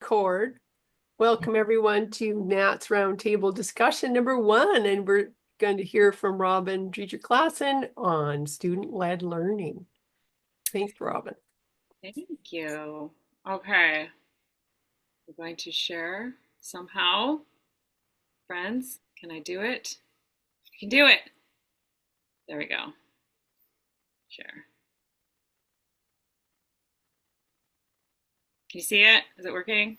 record. Welcome everyone to NATS Roundtable discussion number 1, and we're going to hear from Robyn Driedger-Klassen on student-led learning. Thanks, Robyn. Thank you. Okay, we're going to share somehow. Friends, can I do it? I can do it. There we go. Share. Can you see it? Is it working?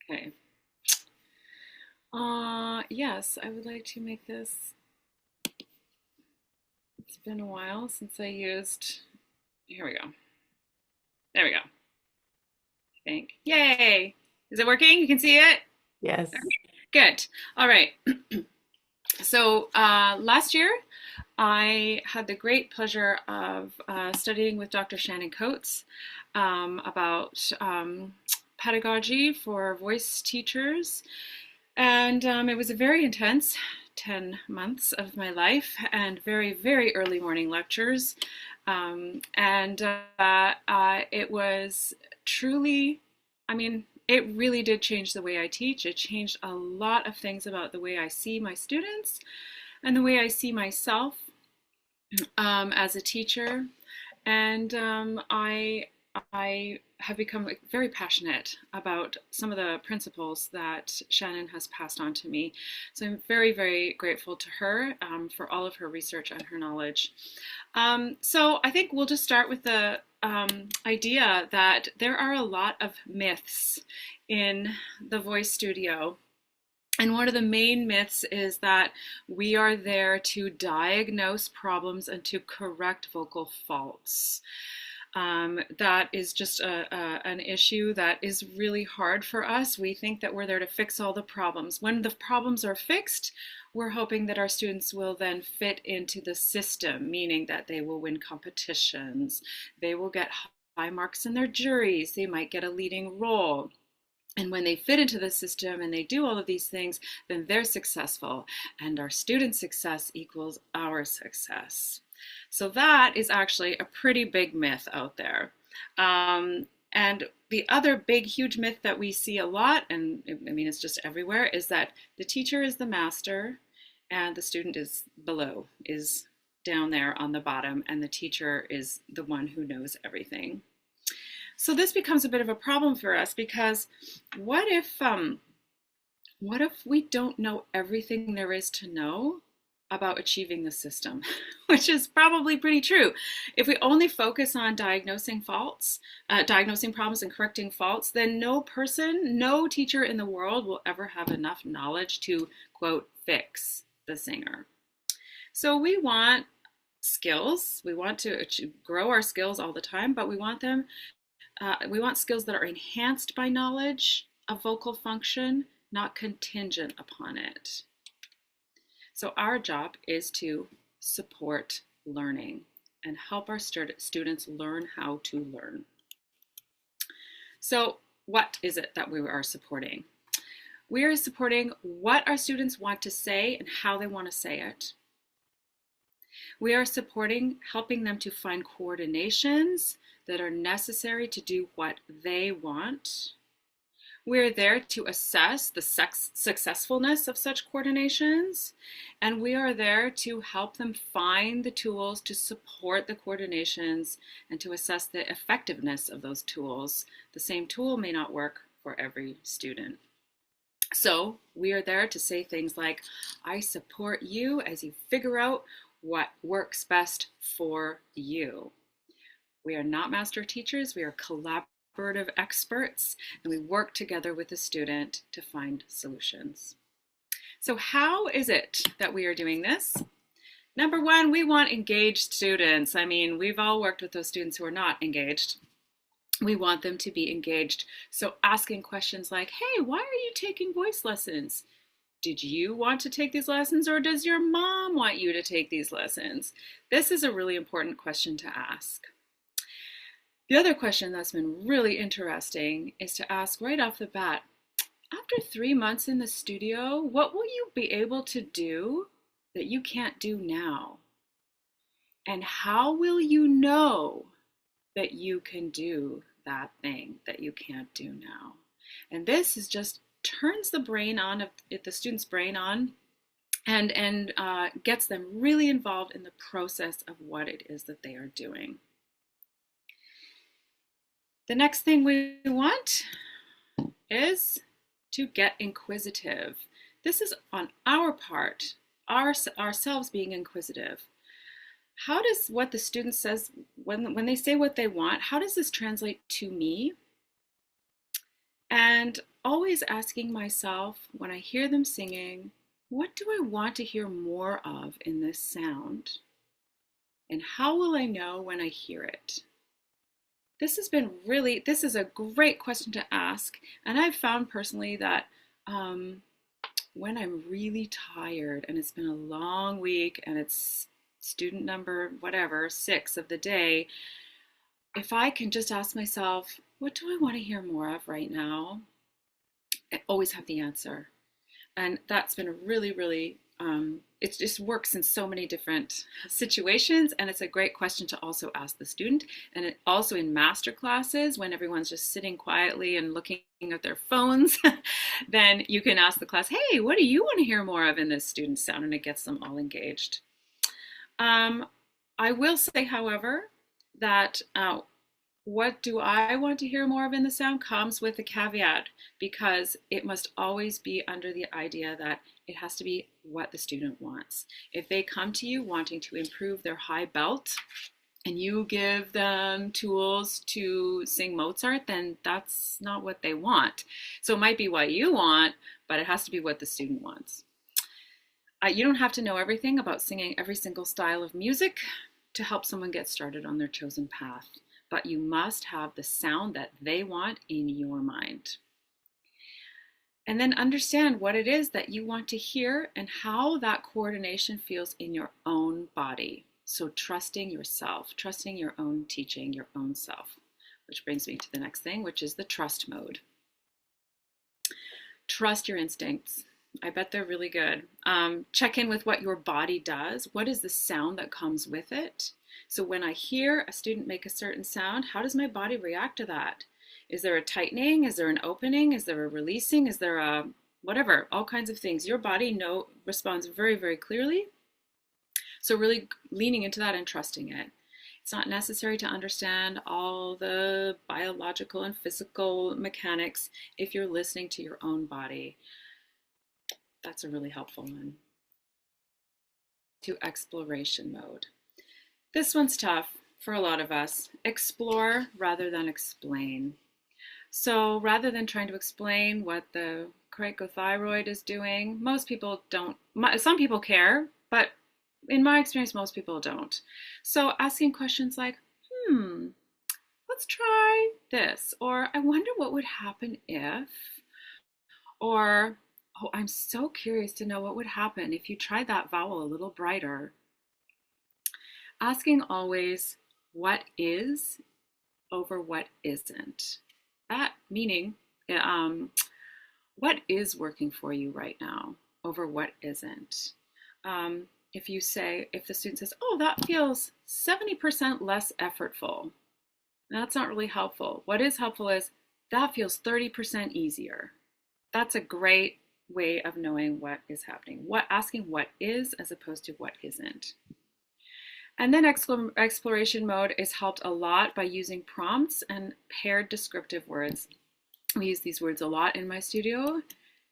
Okay. Yes, I would like to make this. It's been a while since I used. Here we go. There we go. I think. Yay! Is it working? You can see it? Yes. Good. All right. So last year, I had the great pleasure of studying with Dr. Shannon Coates about pedagogy for voice teachers. And it was a very intense 10 months of my life and very, very early morning lectures. It was truly, it really did change the way I teach. It changed a lot of things about the way I see my students and the way I see myself as a teacher. And I have become very passionate about some of the principles that Shannon has passed on to me. So I'm very, very grateful to her for all of her research and her knowledge. So I think we'll just start with the idea that there are a lot of myths in the voice studio. And one of the main myths is that we are there to diagnose problems and to correct vocal faults. That is just an issue that is really hard for us. We think that we're there to fix all the problems. When the problems are fixed, we're hoping that our students will then fit into the system, meaning that they will win competitions, they will get high marks in their juries, they might get a leading role. And when they fit into the system and they do all of these things, then they're successful, and our student success equals our success. So that is actually a pretty big myth out there. And the other big, huge myth that we see a lot, and it's just everywhere, is that the teacher is the master and the student is below, is down there on the bottom, and the teacher is the one who knows everything. So this becomes a bit of a problem for us, because what if we don't know everything there is to know about achieving the system, which is probably pretty true. If we only focus on diagnosing faults, diagnosing problems and correcting faults, then no teacher in the world will ever have enough knowledge to, quote, fix the singer. So we want skills. We want to grow our skills all the time, but we want skills that are enhanced by knowledge of vocal function, not contingent upon it. So our job is to support learning and help our students learn how to learn. So what is it that we are supporting? We are supporting what our students want to say and how they want to say it. We are supporting helping them to find coordinations that are necessary to do what they want. We're there to assess the successfulness of such coordinations, and we are there to help them find the tools to support the coordinations and to assess the effectiveness of those tools. The same tool may not work for every student. So we are there to say things like, I support you as you figure out what works best for you. We are not master teachers, we are collaborative experts, and we work together with the student to find solutions. So how is it that we are doing this? Number one, we want engaged students. We've all worked with those students who are not engaged. We want them to be engaged. So asking questions like, hey, why are you taking voice lessons? Did you want to take these lessons, or does your mom want you to take these lessons? This is a really important question to ask. The other question that's been really interesting is to ask right off the bat, after 3 months in the studio, what will you be able to do that you can't do now? And how will you know that you can do that thing that you can't do now. And this is just turns the brain on, the student's brain on, and gets them really involved in the process of what it is that they are doing. The next thing we want is to get inquisitive. This is on our part, ourselves being inquisitive. How does what the student says, when they say what they want, how does this translate to me? And always asking myself, when I hear them singing, what do I want to hear more of in this sound? And how will I know when I hear it? This is a great question to ask. And I've found personally that when I'm really tired and it's been a long week and it's student number, 6 of the day, if I can just ask myself, what do I want to hear more of right now? I always have the answer. And that's been really, really, it just works in so many different situations. And it's a great question to also ask the student. And it also in master classes, when everyone's just sitting quietly and looking at their phones, then you can ask the class, hey, what do you want to hear more of in this student sound? And it gets them all engaged. I will say, however, that what do I want to hear more of in the sound comes with a caveat, because it must always be under the idea that it has to be what the student wants. If they come to you wanting to improve their high belt and you give them tools to sing Mozart, then that's not what they want. So it might be what you want, but it has to be what the student wants. You don't have to know everything about singing every single style of music to help someone get started on their chosen path, but you must have the sound that they want in your mind. And then understand what it is that you want to hear and how that coordination feels in your own body. So trusting yourself, trusting your own teaching, your own self, which brings me to the next thing, which is the trust mode. Trust your instincts. I bet they're really good. Check in with what your body does. What is the sound that comes with it? So when I hear a student make a certain sound, how does my body react to that? Is there a tightening? Is there an opening? Is there a releasing? Is there a whatever? All kinds of things. Your body responds very, very clearly. So really leaning into that and trusting it. It's not necessary to understand all the biological and physical mechanics if you're listening to your own body. That's a really helpful one. To exploration mode. This one's tough for a lot of us. Explore rather than explain. So rather than trying to explain what the cricothyroid is doing, most people don't. Some people care, but in my experience, most people don't. So asking questions like, let's try this, or I wonder what would happen if, or, oh, I'm so curious to know what would happen if you tried that vowel a little brighter. Asking always what is over what isn't. That meaning, what is working for you right now over what isn't. If the student says, oh, that feels 70% less effortful, that's not really helpful. What is helpful is that feels 30% easier. That's a great way of knowing what is happening. Asking what is as opposed to what isn't. And then exploration mode is helped a lot by using prompts and paired descriptive words. We use these words a lot in my studio,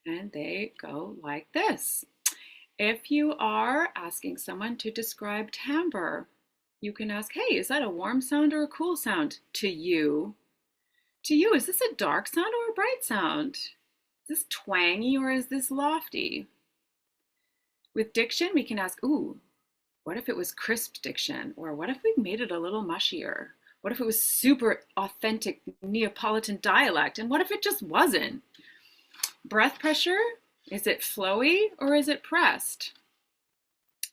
and they go like this. If you are asking someone to describe timbre, you can ask, hey, is that a warm sound or a cool sound to you? To you, is this a dark sound or a bright sound? Is this twangy or is this lofty? With diction, we can ask, ooh, what if it was crisp diction? Or what if we made it a little mushier? What if it was super authentic Neapolitan dialect? And what if it just wasn't? Breath pressure, is it flowy or is it pressed?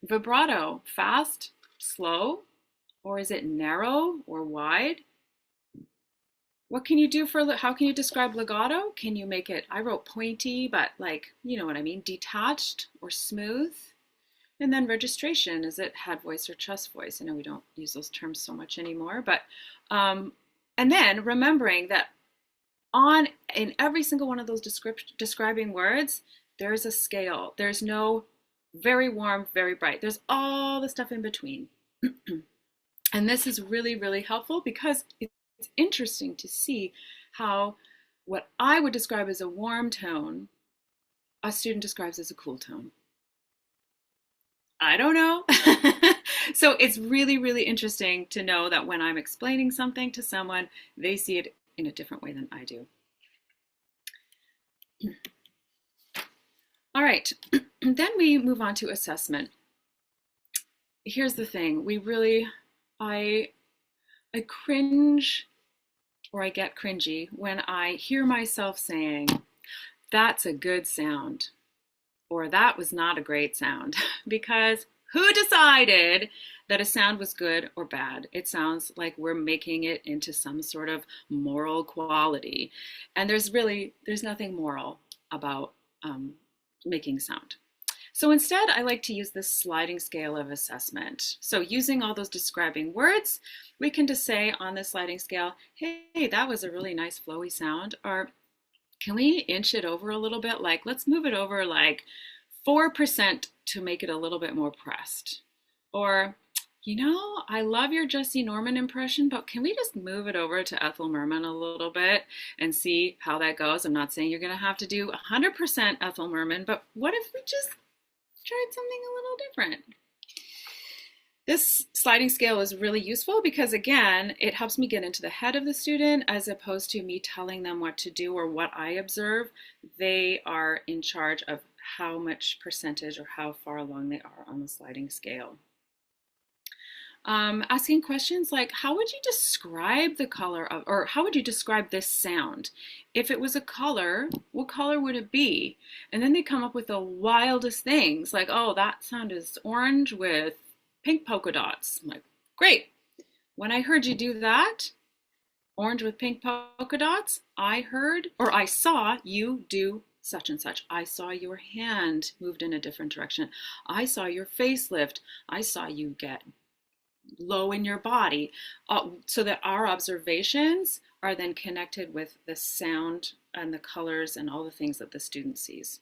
Vibrato, fast, slow, or is it narrow or wide? What can you do how can you describe legato? Can you make it, I wrote pointy, but like, you know what I mean, detached or smooth? And then registration, is it head voice or chest voice? I know we don't use those terms so much anymore, but And then remembering that in every single one of those describing words, there's a scale. There's no very warm, very bright. There's all the stuff in between. And this is really, really helpful because it's interesting to see how what I would describe as a warm tone, a student describes as a cool tone. I don't know. So it's really, really interesting to know that when I'm explaining something to someone, they see it in a different way than I do. All right, then we move on to assessment. Here's the thing, I cringe, or I get cringy when I hear myself saying, that's a good sound, or that was not a great sound, because who decided that a sound was good or bad? It sounds like we're making it into some sort of moral quality. And there's nothing moral about making sound. So instead, I like to use this sliding scale of assessment. So using all those describing words, we can just say on the sliding scale, hey, that was a really nice flowy sound, or can we inch it over a little bit? Like, let's move it over like 4% to make it a little bit more pressed. Or, I love your Jesse Norman impression, but can we just move it over to Ethel Merman a little bit and see how that goes? I'm not saying you're going to have to do 100% Ethel Merman, but what if we just tried something a little different? This sliding scale is really useful because, again, it helps me get into the head of the student as opposed to me telling them what to do or what I observe. They are in charge of how much percentage or how far along they are on the sliding scale. Asking questions like, how would you describe the color of, or how would you describe this sound? If it was a color, what color would it be? And then they come up with the wildest things like, oh, that sound is orange with pink polka dots. I'm like, great. When I heard you do that, orange with pink polka dots, I heard, or I saw you do such and such. I saw your hand moved in a different direction. I saw your face lift. I saw you get low in your body, so that our observations are then connected with the sound and the colors and all the things that the student sees.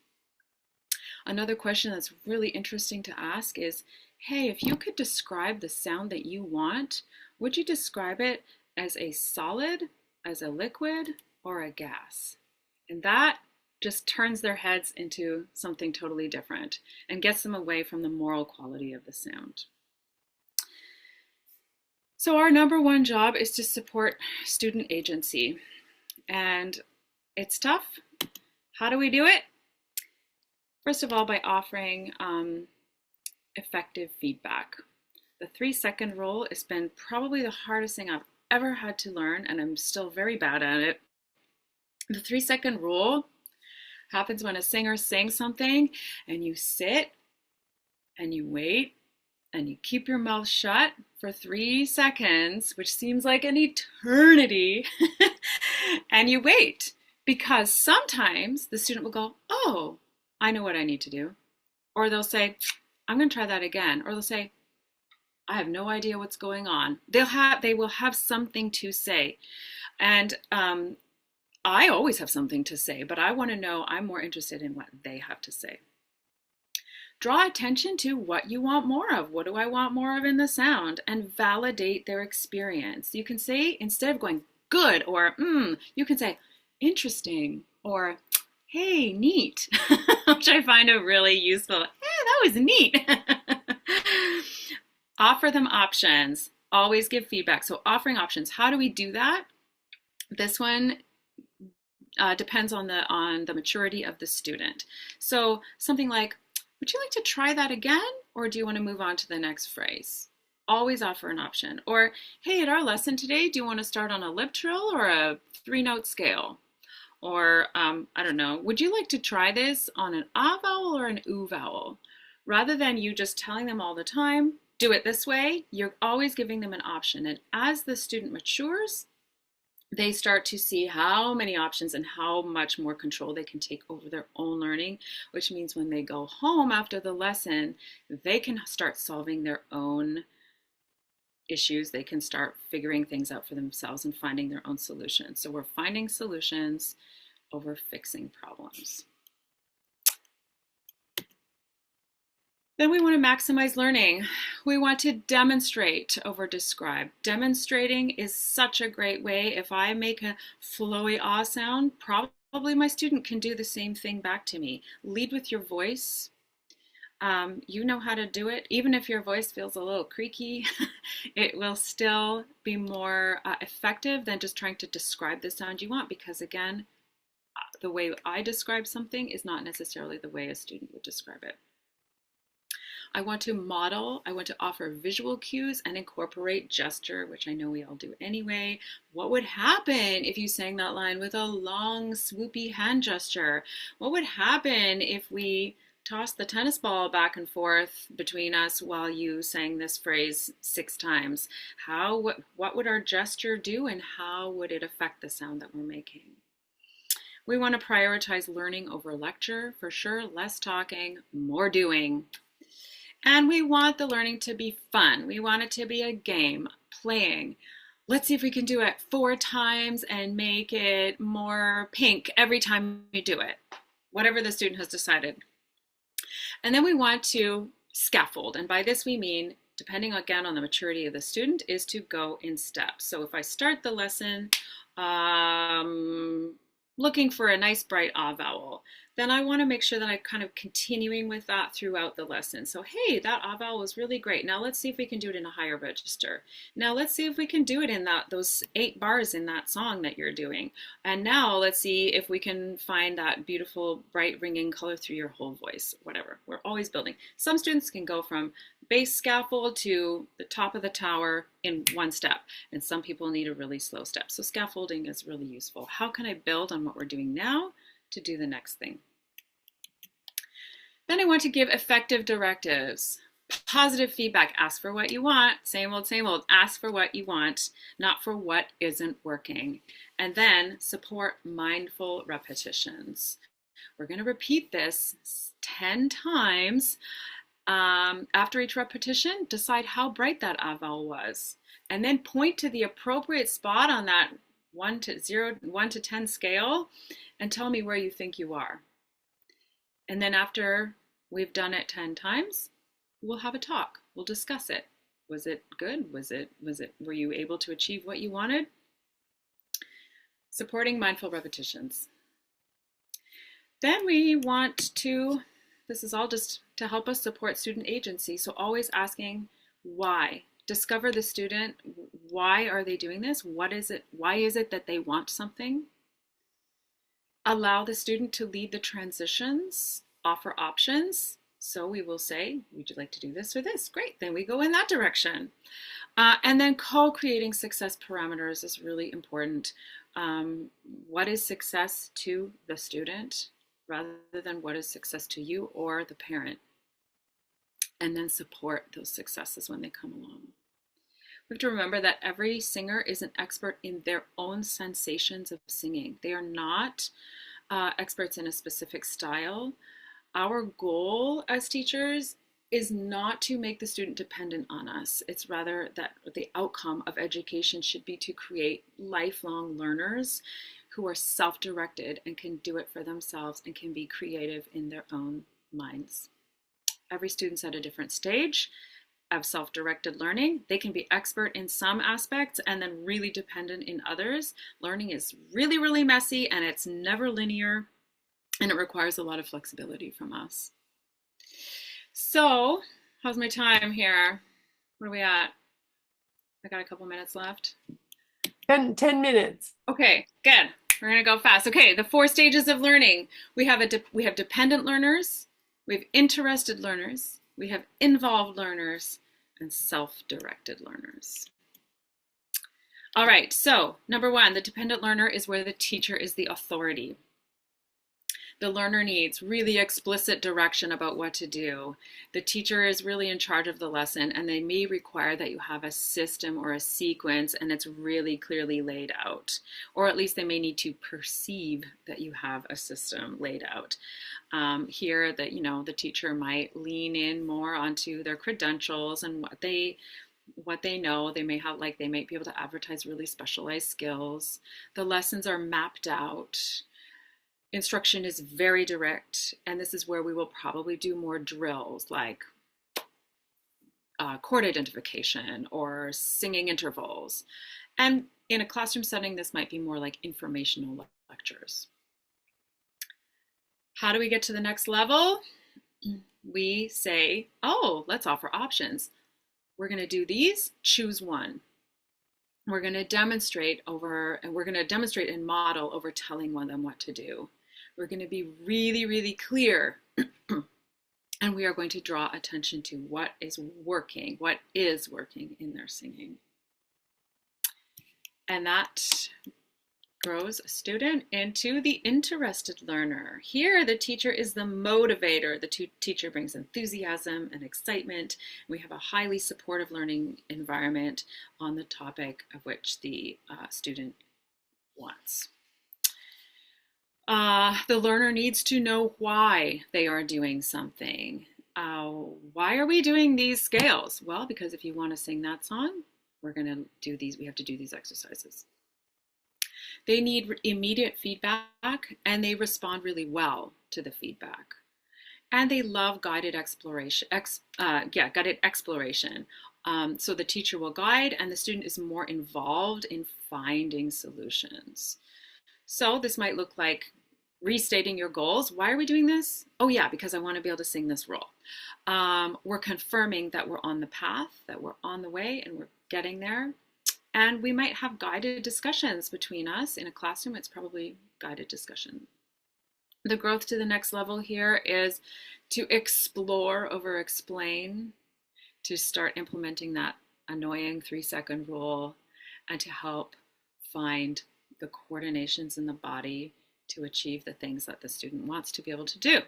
Another question that's really interesting to ask is, hey, if you could describe the sound that you want, would you describe it as a solid, as a liquid, or a gas? And that just turns their heads into something totally different and gets them away from the moral quality of the sound. So our number one job is to support student agency, and it's tough. How do we do it? First of all, by offering effective feedback. The 3-second rule has been probably the hardest thing I've ever had to learn, and I'm still very bad at it. The 3-second rule happens when a singer sings something and you sit and you wait and you keep your mouth shut for 3 seconds, which seems like an eternity, and you wait, because sometimes the student will go, oh, I know what I need to do. Or they'll say, I'm going to try that again. Or they'll say, I have no idea what's going on. They will have something to say. And I always have something to say, but I want to know, I'm more interested in what they have to say. Draw attention to what you want more of. What do I want more of in the sound? And validate their experience. You can say, instead of going good or you can say interesting or hey, neat, which I find a really useful, that was neat. Offer them options. Always give feedback. So offering options. How do we do that? This one depends on the maturity of the student. So something like, would you like to try that again? Or do you want to move on to the next phrase? Always offer an option. Or, hey, at our lesson today, do you want to start on a lip trill or a 3-note scale? Or, I don't know, would you like to try this on an ah vowel or an oo vowel? Rather than you just telling them all the time, do it this way, you're always giving them an option. And as the student matures, they start to see how many options and how much more control they can take over their own learning, which means when they go home after the lesson, they can start solving their own issues, they can start figuring things out for themselves and finding their own solutions. So we're finding solutions over fixing problems. Then we want to maximize learning. We want to demonstrate over describe. Demonstrating is such a great way. If I make a flowy ah sound, probably my student can do the same thing back to me. Lead with your voice. You know how to do it. Even if your voice feels a little creaky, it will still be more effective than just trying to describe the sound you want, because again, the way I describe something is not necessarily the way a student would describe it. I want to model, I want to offer visual cues and incorporate gesture, which I know we all do anyway. What would happen if you sang that line with a long, swoopy hand gesture? What would happen if we tossed the tennis ball back and forth between us while you sang this phrase 6 times? What would our gesture do, and how would it affect the sound that we're making? We want to prioritize learning over lecture, for sure. Less talking, more doing. And we want the learning to be fun. We want it to be a game, playing. Let's see if we can do it 4 times and make it more pink every time we do it, whatever the student has decided. And then we want to scaffold. And by this we mean, depending again on the maturity of the student, is to go in steps. So if I start the lesson looking for a nice bright ah vowel, then I want to make sure that I'm kind of continuing with that throughout the lesson. So, hey, that ah vowel was really great. Now let's see if we can do it in a higher register. Now let's see if we can do it in those 8 bars in that song that you're doing. And now let's see if we can find that beautiful, bright, ringing color through your whole voice, whatever. We're always building. Some students can go from base scaffold to the top of the tower in 1 step, and some people need a really slow step. So scaffolding is really useful. How can I build on what we're doing now to do the next thing? Then I want to give effective directives. Positive feedback. Ask for what you want. Same old, same old. Ask for what you want, not for what isn't working. And then support mindful repetitions. We're going to repeat this 10 times. After each repetition, decide how bright that ah vowel was, and then point to the appropriate spot on that 1 to 10 scale and tell me where you think you are. And then after we've done it 10 times, we'll have a talk. We'll discuss it. Was it good? Were you able to achieve what you wanted? Supporting mindful repetitions. Then we want to, this is all just to help us support student agency. So always asking why. Discover the student. Why are they doing this? What is it? Why is it that they want something? Allow the student to lead the transitions, offer options. So we will say, would you like to do this or this? Great, then we go in that direction. And then co-creating success parameters is really important. What is success to the student rather than what is success to you or the parent? And then support those successes when they come along. We have to remember that every singer is an expert in their own sensations of singing. They are not experts in a specific style. Our goal as teachers is not to make the student dependent on us. It's rather that the outcome of education should be to create lifelong learners who are self-directed and can do it for themselves and can be creative in their own minds. Every student's at a different stage of self-directed learning. They can be expert in some aspects and then really dependent in others. Learning is really, really messy, and it's never linear, and it requires a lot of flexibility from us. So, how's my time here? What are we at? I got a couple minutes left. 10 minutes. Okay, good. We're gonna go fast. Okay, the 4 stages of learning. We have dependent learners, we have interested learners, we have involved learners, and self-directed learners. All right, so number 1, the dependent learner is where the teacher is the authority. The learner needs really explicit direction about what to do. The teacher is really in charge of the lesson, and they may require that you have a system or a sequence and it's really clearly laid out. Or at least they may need to perceive that you have a system laid out. Here, the teacher might lean in more onto their credentials and what they what they know. They may have, like, they might be able to advertise really specialized skills. The lessons are mapped out. Instruction is very direct, and this is where we will probably do more drills like chord identification or singing intervals. And in a classroom setting, this might be more like informational lectures. How do we get to the next level? We say, oh, let's offer options. We're going to do these, choose one. We're going to demonstrate and model over telling them what to do. We're going to be really, really clear. And we are going to draw attention to what is working in their singing. And that grows a student into the interested learner. Here, the teacher is the motivator. The teacher brings enthusiasm and excitement. We have a highly supportive learning environment on the topic of which the student wants. The learner needs to know why they are doing something. Why are we doing these scales? Well, because if you want to sing that song, we're going to do these. We have to do these exercises. They need immediate feedback, and they respond really well to the feedback. And they love guided exploration. Guided exploration. So the teacher will guide, and the student is more involved in finding solutions. So this might look like restating your goals. Why are we doing this? Oh yeah, because I want to be able to sing this role. We're confirming that we're on the path, that we're on the way, and we're getting there. And we might have guided discussions between us. In a classroom, it's probably guided discussion. The growth to the next level here is to explore over explain, to start implementing that annoying 3-second rule, and to help find the coordinations in the body to achieve the things that the student wants to be able to do.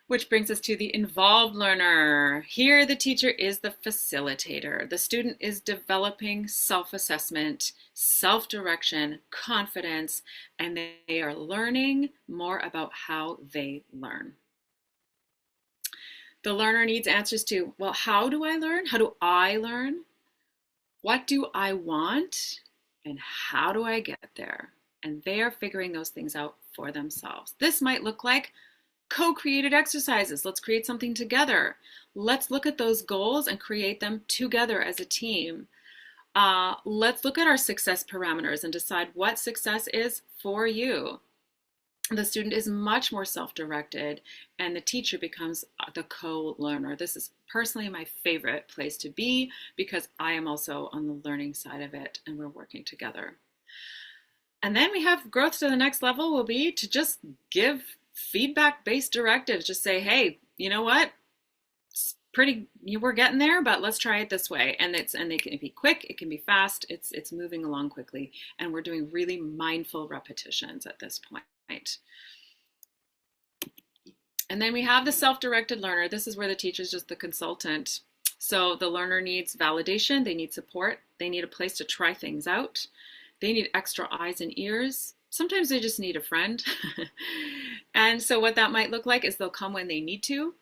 Which brings us to the involved learner. Here, the teacher is the facilitator. The student is developing self-assessment, self-direction, confidence, and they are learning more about how they learn. The learner needs answers to, well, how do I learn? How do I learn? What do I want? And how do I get there? And they are figuring those things out for themselves. This might look like co-created exercises. Let's create something together. Let's look at those goals and create them together as a team. Let's look at our success parameters and decide what success is for you. The student is much more self-directed, and the teacher becomes the co-learner. This is personally my favorite place to be because I am also on the learning side of it, and we're working together. And then we have growth to the next level will be to just give feedback-based directives. Just say, hey, you know what? It's we're getting there, but let's try it this way. And they can be quick, it can be fast, it's moving along quickly. And we're doing really mindful repetitions at this point. And then we have the self-directed learner. This is where the teacher is just the consultant. So the learner needs validation, they need support, they need a place to try things out, they need extra eyes and ears. Sometimes they just need a friend. And so what that might look like is they'll come when they need to.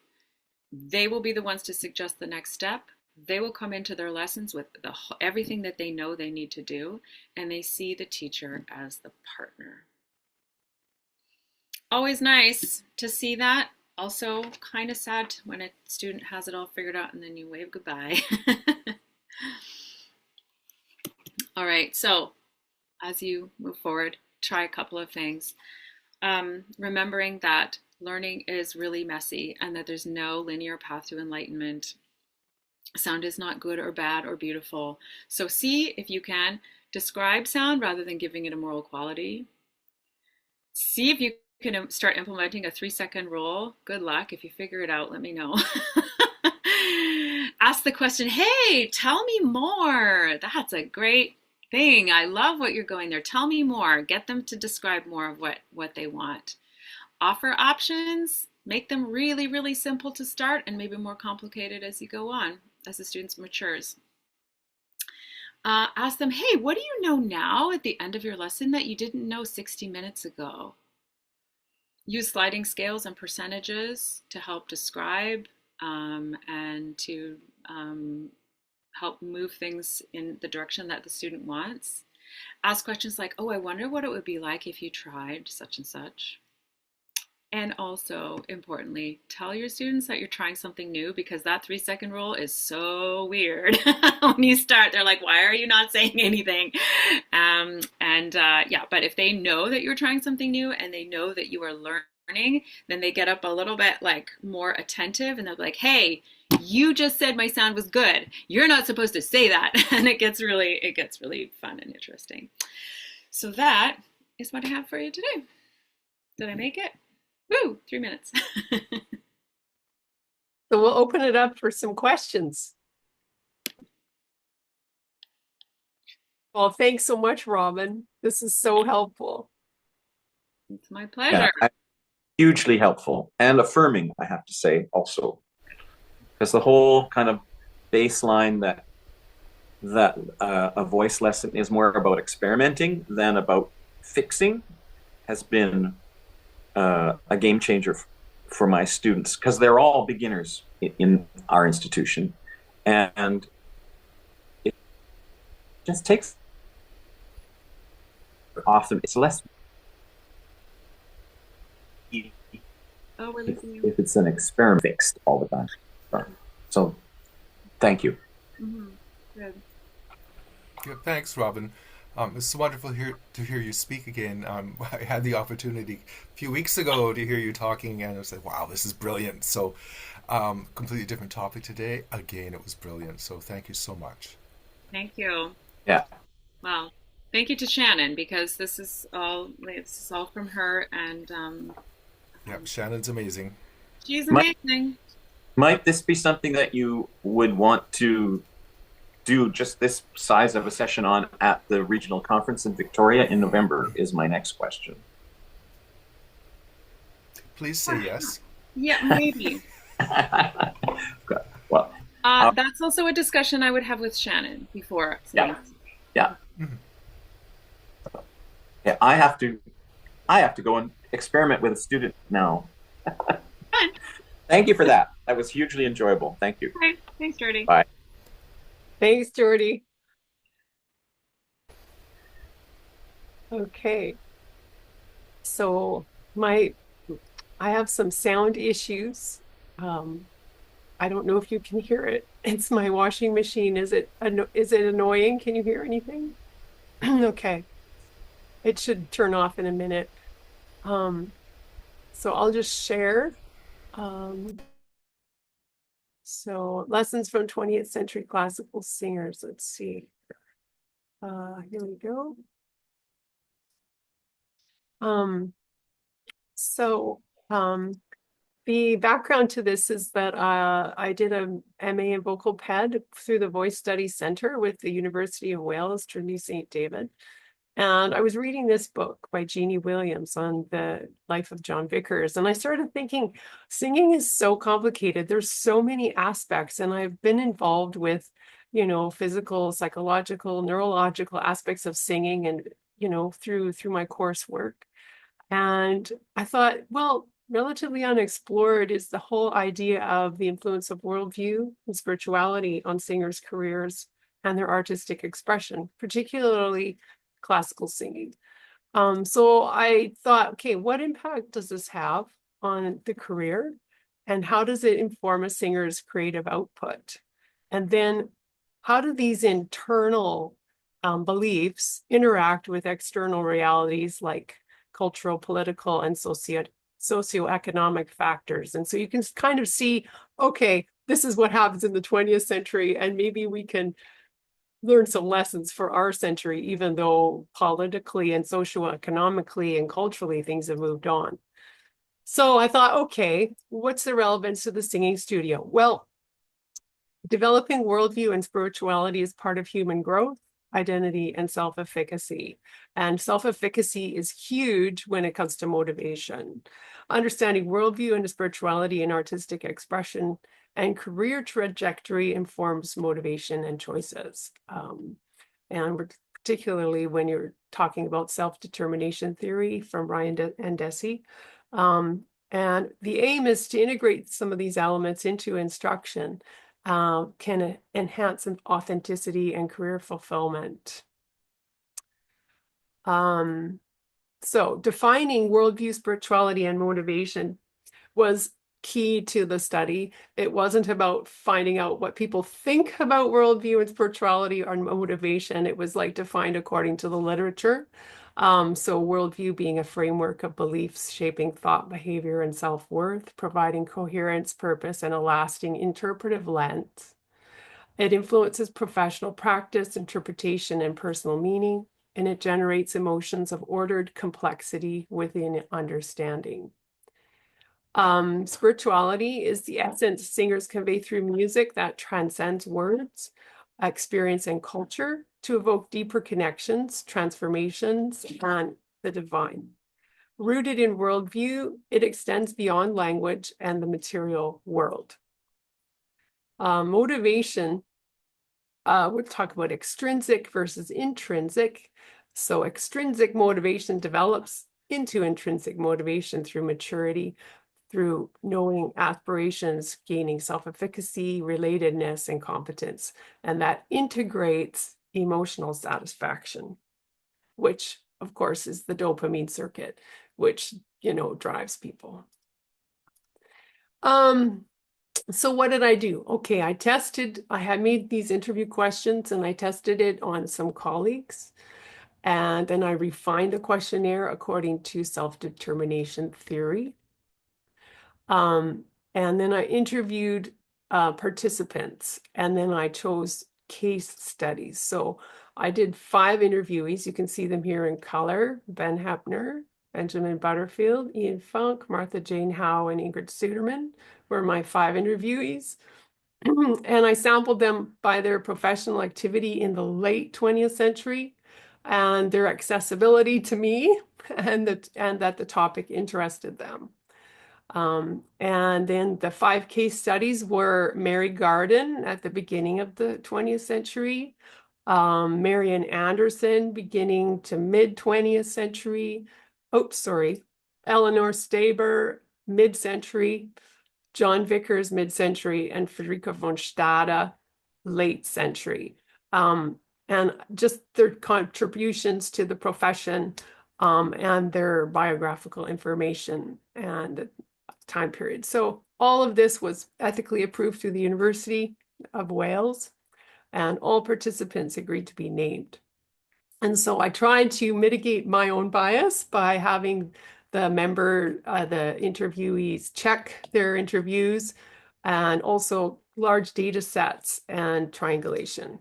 They will be the ones to suggest the next step. They will come into their lessons with everything that they know they need to do, and they see the teacher as the partner. Always nice to see that. Also kind of sad when a student has it all figured out and then you wave goodbye. All right, so as you move forward, try a couple of things. Remembering that learning is really messy and that there's no linear path to enlightenment. Sound is not good or bad or beautiful. So see if you can describe sound rather than giving it a moral quality. See if you can start implementing a 3-second rule. Good luck. If you figure it out, let me know. Ask the question, hey, tell me more. That's a great thing. I love what you're going there. Tell me more. Get them to describe more of what they want. Offer options. Make them really, really simple to start and maybe more complicated as you go on, as the student matures. Ask them, hey, what do you know now at the end of your lesson that you didn't know 60 minutes ago? Use sliding scales and percentages to help describe and to help move things in the direction that the student wants. Ask questions like, oh, I wonder what it would be like if you tried such and such. And also, importantly, tell your students that you're trying something new, because that 3-second rule is so weird. When you start, they're like, why are you not saying anything? Yeah, but if they know that you're trying something new and they know that you are learning, then they get up a little bit like more attentive, and they'll be like, hey, you just said my sound was good. You're not supposed to say that. And it gets really fun and interesting. So that is what I have for you today. Did I make it? Woo, 3 minutes. So we'll open it up for some questions. Well, thanks so much, Robyn. This is so helpful. It's my pleasure. Yeah, hugely helpful and affirming, I have to say, also. Because the whole kind of baseline that a voice lesson is more about experimenting than about fixing has been a game changer for my students, because they're all beginners in our institution, and it just takes off them. It's less if it's an experiment fixed all the time. So thank you. Good. Yeah, thanks, Robyn. It's wonderful to hear you speak again. I had the opportunity a few weeks ago to hear you talking, and I was like, wow, this is brilliant. So completely different topic today. Again, it was brilliant. So thank you so much. Thank you. Yeah. Wow. Thank you to Shannon, because this is all from her, and yeah, Shannon's amazing. She's amazing. Might this be something that you would want to do just this size of a session on at the regional conference in Victoria in November is my next question. Please say yes. Yeah, maybe. Well, that's also a discussion I would have with Shannon before. Yeah. Yeah, I have to go and experiment with a student now. Fun. Thank you for that. That was hugely enjoyable. Thank you. Okay. Thanks, Jordy. Bye. Thanks, Jordy. Okay. So I have some sound issues. I don't know if you can hear it. It's my washing machine. Is it annoying? Can you hear anything? Okay. It should turn off in a minute. So I'll just share. So lessons from 20th century classical singers. Let's see. Here we go. The background to this is that I did a MA in vocal ped through the Voice Studies Center with the University of Wales, Trinity St. David. And I was reading this book by Jeannie Williams on the life of John Vickers. And I started thinking, singing is so complicated. There's so many aspects. And I've been involved with, physical, psychological, neurological aspects of singing and, through my coursework. And I thought, well, relatively unexplored is the whole idea of the influence of worldview and spirituality on singers' careers and their artistic expression, particularly classical singing. So I thought, okay, what impact does this have on the career? And how does it inform a singer's creative output? And then how do these internal beliefs interact with external realities like cultural, political, and socioeconomic factors? And so you can kind of see, okay, this is what happens in the 20th century, and maybe we can learn some lessons for our century, even though politically and socioeconomically and culturally things have moved on. So I thought, okay, what's the relevance to the singing studio? Well, developing worldview and spirituality is part of human growth, identity, and self-efficacy. And self-efficacy is huge when it comes to motivation. Understanding worldview and spirituality and artistic expression and career trajectory informs motivation and choices. And particularly when you're talking about self-determination theory from Ryan and Deci. And the aim is to integrate some of these elements into instruction can enhance authenticity and career fulfillment. So defining worldview, spirituality, and motivation was key to the study. It wasn't about finding out what people think about worldview and spirituality or motivation. It was like defined according to the literature. So worldview being a framework of beliefs shaping thought, behavior, and self-worth, providing coherence, purpose, and a lasting interpretive lens. It influences professional practice, interpretation, and personal meaning, and it generates emotions of ordered complexity within understanding. Spirituality is the essence singers convey through music that transcends words, experience, and culture to evoke deeper connections, transformations, and the divine. Rooted in worldview, it extends beyond language and the material world. Motivation, we'll talk about extrinsic versus intrinsic. So extrinsic motivation develops into intrinsic motivation through maturity, through knowing aspirations, gaining self-efficacy, relatedness, and competence. And that integrates emotional satisfaction, which of course is the dopamine circuit, which, drives people. So what did I do? Okay, I had made these interview questions and I tested it on some colleagues. And then I refined the questionnaire according to self-determination theory. And then I interviewed participants, and then I chose case studies. So I did 5 interviewees. You can see them here in color: Ben Hepner, Benjamin Butterfield, Ian Funk, Martha Jane Howe, and Ingrid Suderman were my 5 interviewees. And I sampled them by their professional activity in the late 20th century and their accessibility to me, and that the topic interested them. And then the 5 case studies were Mary Garden at the beginning of the 20th century, Marian Anderson beginning to mid-20th century, Eleanor Staber mid-century, John Vickers mid-century, and Friederike von Stade late century. And just their contributions to the profession and their biographical information and time period. So all of this was ethically approved through the University of Wales, and all participants agreed to be named. And so I tried to mitigate my own bias by having the interviewees check their interviews, and also large data sets and triangulation.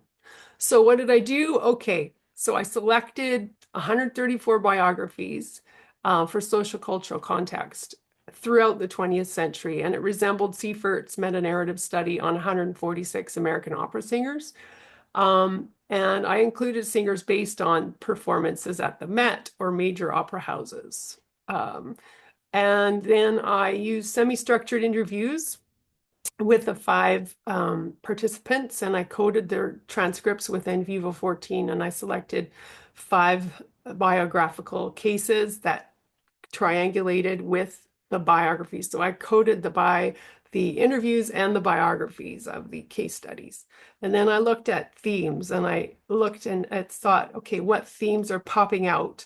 So what did I do? Okay, so I selected 134 biographies for social cultural context throughout the 20th century, and it resembled Seifert's meta-narrative study on 146 American opera singers. And I included singers based on performances at the Met or major opera houses. And then I used semi-structured interviews with the 5 participants, and I coded their transcripts with NVivo 14, and I selected 5 biographical cases that triangulated with the biographies. So I coded the interviews and the biographies of the case studies. And then I looked at themes, and I looked and I thought, okay, what themes are popping out?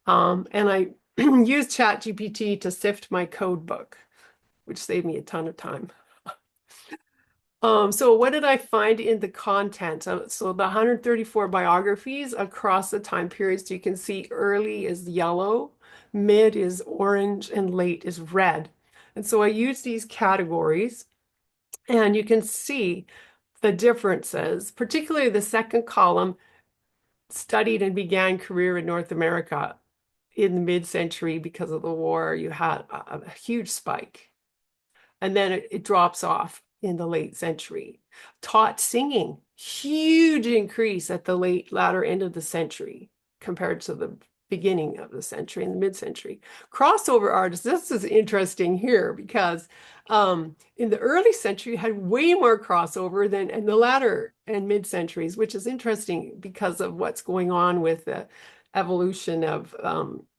And I used ChatGPT to sift my code book, which saved me a ton of time. So what did I find in the content? So the 134 biographies across the time periods, you can see early is yellow, mid is orange, and late is red. And so I used these categories, and you can see the differences, particularly the second column, studied and began career in North America in the mid-century because of the war. You had a huge spike, and then it drops off in the late century. Taught singing, huge increase at the latter end of the century compared to the beginning of the century and the mid-century. Crossover artists, this is interesting here because in the early century you had way more crossover than in the latter and mid-centuries, which is interesting because of what's going on with the evolution of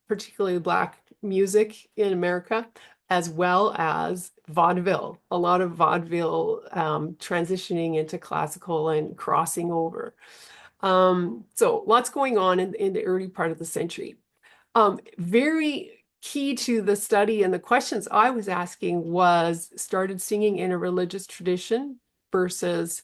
particularly Black music in America. as well as vaudeville, a lot of vaudeville transitioning into classical and crossing over. So lots going on in the early part of the century. Very key to the study and the questions I was asking was started singing in a religious tradition versus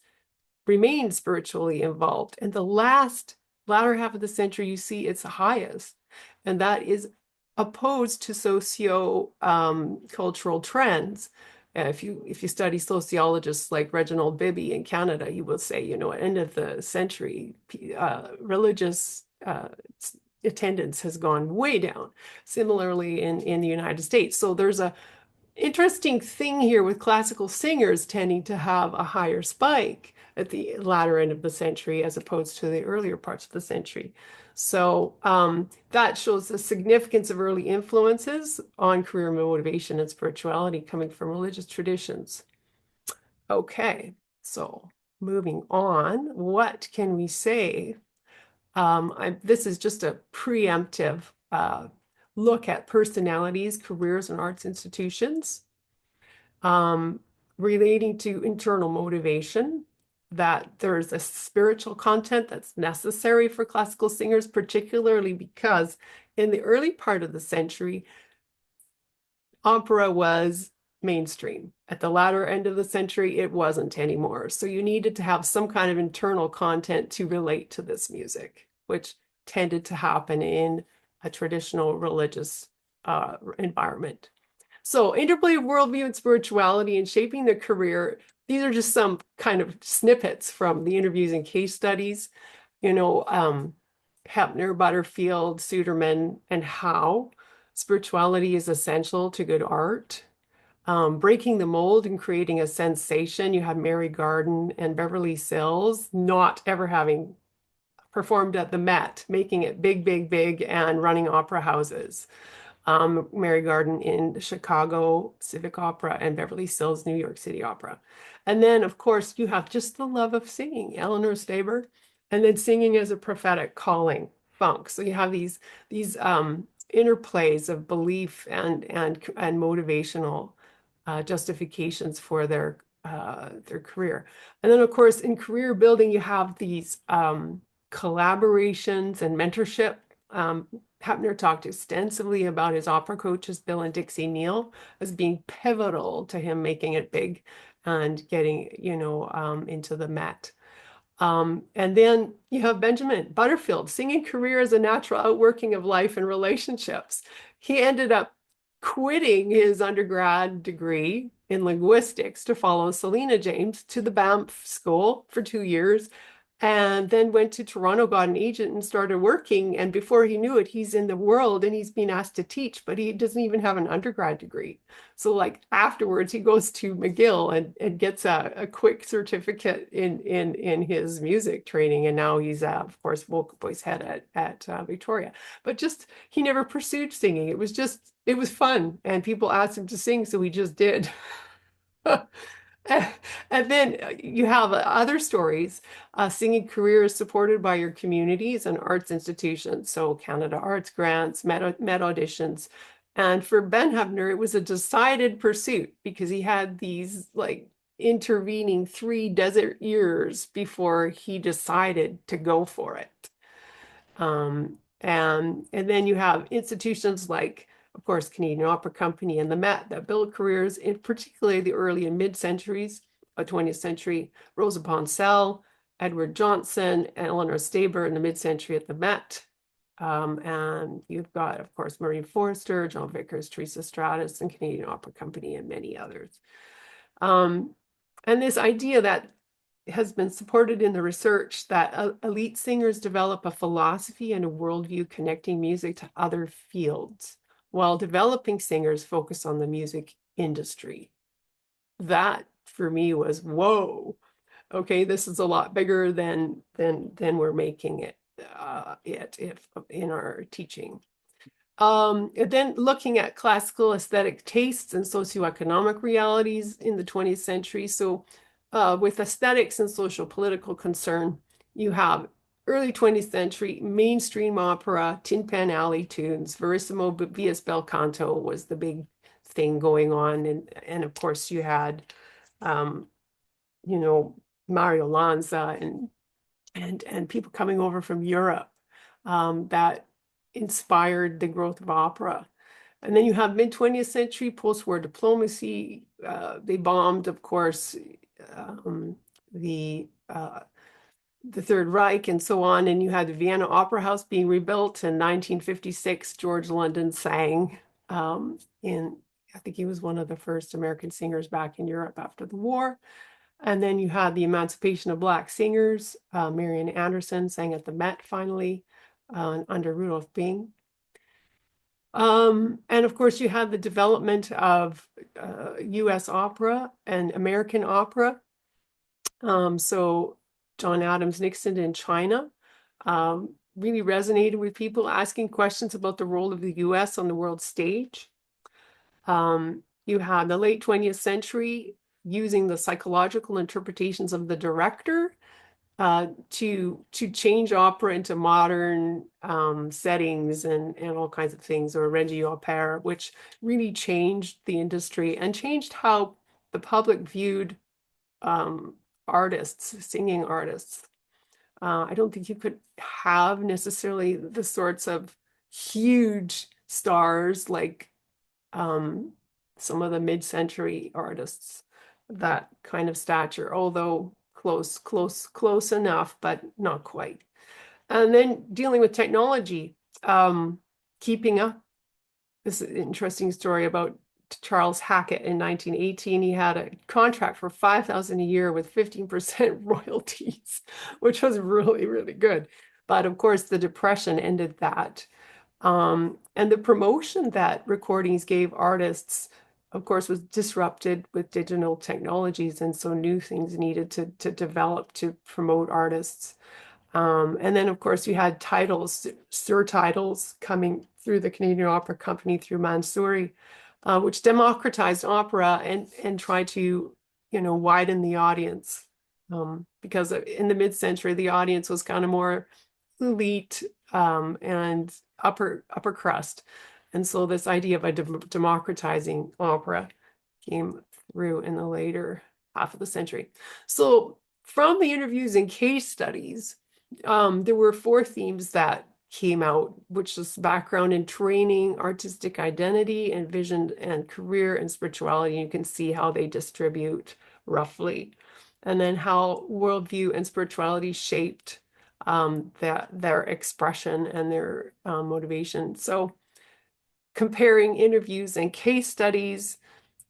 remained spiritually involved. And the latter half of the century, you see it's the highest. And that is opposed to socio-cultural trends. If you study sociologists like Reginald Bibby in Canada, you will say, at the end of the century, religious attendance has gone way down. Similarly in the United States. So there's a interesting thing here with classical singers tending to have a higher spike at the latter end of the century as opposed to the earlier parts of the century. So that shows the significance of early influences on career motivation and spirituality coming from religious traditions. Okay, so moving on, what can we say? This is just a preemptive look at personalities, careers, and arts institutions relating to internal motivation, that there's a spiritual content that's necessary for classical singers, particularly because in the early part of the century, opera was mainstream. At the latter end of the century, it wasn't anymore. So you needed to have some kind of internal content to relate to this music, which tended to happen in a traditional religious environment. So interplay of worldview and spirituality and shaping the career. These are just some kind of snippets from the interviews and case studies. Hepner, Butterfield, Suderman, and how spirituality is essential to good art. Breaking the mold and creating a sensation. You have Mary Garden and Beverly Sills not ever having performed at the Met, making it big, big, big, and running opera houses. Mary Garden in Chicago Civic Opera and Beverly Sills New York City Opera. And then, of course, you have just the love of singing, Eleanor Staber, and then singing as a prophetic calling, funk. So you have these interplays of belief and motivational justifications for their career. And then, of course, in career building, you have these collaborations and mentorship. Hepner talked extensively about his opera coaches, Bill and Dixie Neal, as being pivotal to him making it big and getting, into the Met. And then you have Benjamin Butterfield, singing career as a natural outworking of life and relationships. He ended up quitting his undergrad degree in linguistics to follow Selena James to the Banff School for 2 years, and then went to Toronto, got an agent, and started working. And before he knew it, he's in the world and he's being asked to teach, but he doesn't even have an undergrad degree. So afterwards, he goes to McGill and gets a quick certificate in his music training. And now he's, of course, vocal voice head at Victoria. But he never pursued singing. It was fun. And people asked him to sing, so he just did. And then you have other stories. Singing career is supported by your communities and arts institutions. So Canada Arts Grants, Met auditions. And for Ben Hepner, it was a decided pursuit because he had these intervening 3 desert years before he decided to go for it. And then you have institutions like, of course, Canadian Opera Company and the Met that built careers in particularly the early and mid-centuries of 20th century. Rosa Poncell, Edward Johnson, and Eleanor Staber in the mid-century at the Met. And you've got, of course, Maureen Forrester, John Vickers, Teresa Stratus, and Canadian Opera Company, and many others. And this idea that has been supported in the research that elite singers develop a philosophy and a worldview connecting music to other fields, while developing singers focus on the music industry. That for me was, whoa, okay, this is a lot bigger than we're making it in our teaching. And then looking at classical aesthetic tastes and socioeconomic realities in the 20th century. So with aesthetics and social political concern, you have early 20th century, mainstream opera, Tin Pan Alley tunes, Verissimo Vias Bel Canto was the big thing going on. And of course you had, um, you know, Mario Lanza and people coming over from Europe that inspired the growth of opera. And then you have mid-20th century post-war diplomacy. They bombed, of course, um, the uh, the Third Reich and so on. And you had the Vienna Opera House being rebuilt in 1956. George London sang I think he was one of the first American singers back in Europe after the war. And then you had the emancipation of Black singers. Marian Anderson sang at the Met finally under Rudolph Bing. And of course, you had the development of US opera and American opera. So John Adams Nixon in China really resonated with people asking questions about the role of the US on the world stage. You had the late 20th century using the psychological interpretations of the director to change opera into modern settings and all kinds of things, or Regie Opera, which really changed the industry and changed how the public viewed artists, singing artists. I don't think you could have necessarily the sorts of huge stars like some of the mid-century artists, that kind of stature, although close enough, but not quite. And then dealing with technology, keeping up. This is an interesting story about Charles Hackett in 1918. He had a contract for $5,000 a year with 15% royalties, which was really, really good. But of course, the Depression ended that. And the promotion that recordings gave artists, of course, was disrupted with digital technologies. And so new things needed to develop to promote artists. And then, of course, you had titles, surtitles coming through the Canadian Opera Company through Mansouri, which democratized opera and tried to, widen the audience. Because in the mid-century, the audience was kind of more elite and upper crust. And so this idea of a democratizing opera came through in the later half of the century. So from the interviews and case studies, there were 4 themes that came out, which was background in training, artistic identity, and vision and career and spirituality. You can see how they distribute roughly. And then how worldview and spirituality shaped their expression and their motivation. So comparing interviews and case studies,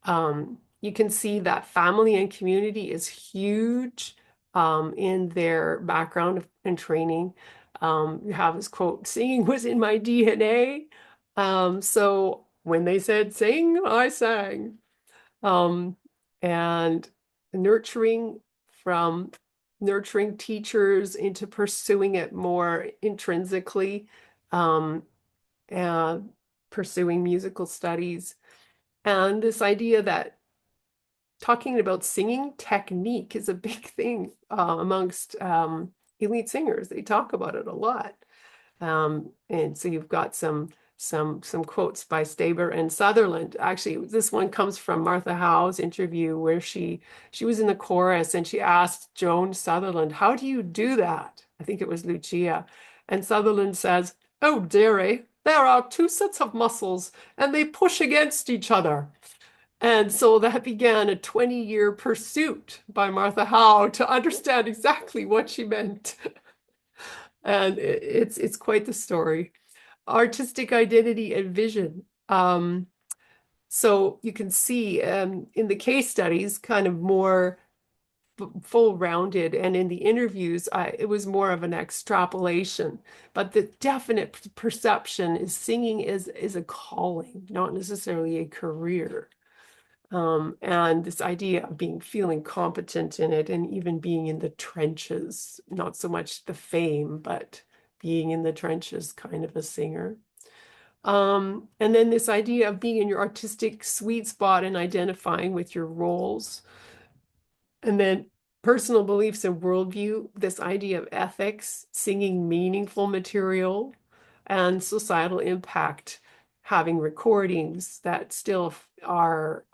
you can see that family and community is huge in their background and training. You have this quote, "Singing was in my DNA." So when they said sing, I sang. And nurturing, from nurturing teachers into pursuing it more intrinsically, and pursuing musical studies. And this idea that talking about singing technique is a big thing amongst elite singers. They talk about it a lot. And so you've got some quotes by Staber and Sutherland. Actually, this one comes from Martha Howe's interview where she was in the chorus and she asked Joan Sutherland, "How do you do that?" I think it was Lucia. And Sutherland says, "Oh, dearie, there are 2 sets of muscles and they push against each other." And so that began a 20-year pursuit by Martha Howe to understand exactly what she meant. And it's quite the story. Artistic identity and vision. So you can see in the case studies, kind of more full-rounded, and in the interviews, it was more of an extrapolation. But the definite perception is singing is a calling, not necessarily a career. And this idea of feeling competent in it and even being in the trenches, not so much the fame, but being in the trenches kind of a singer. And then this idea of being in your artistic sweet spot and identifying with your roles. And then personal beliefs and worldview, this idea of ethics, singing meaningful material, and societal impact, having recordings that still are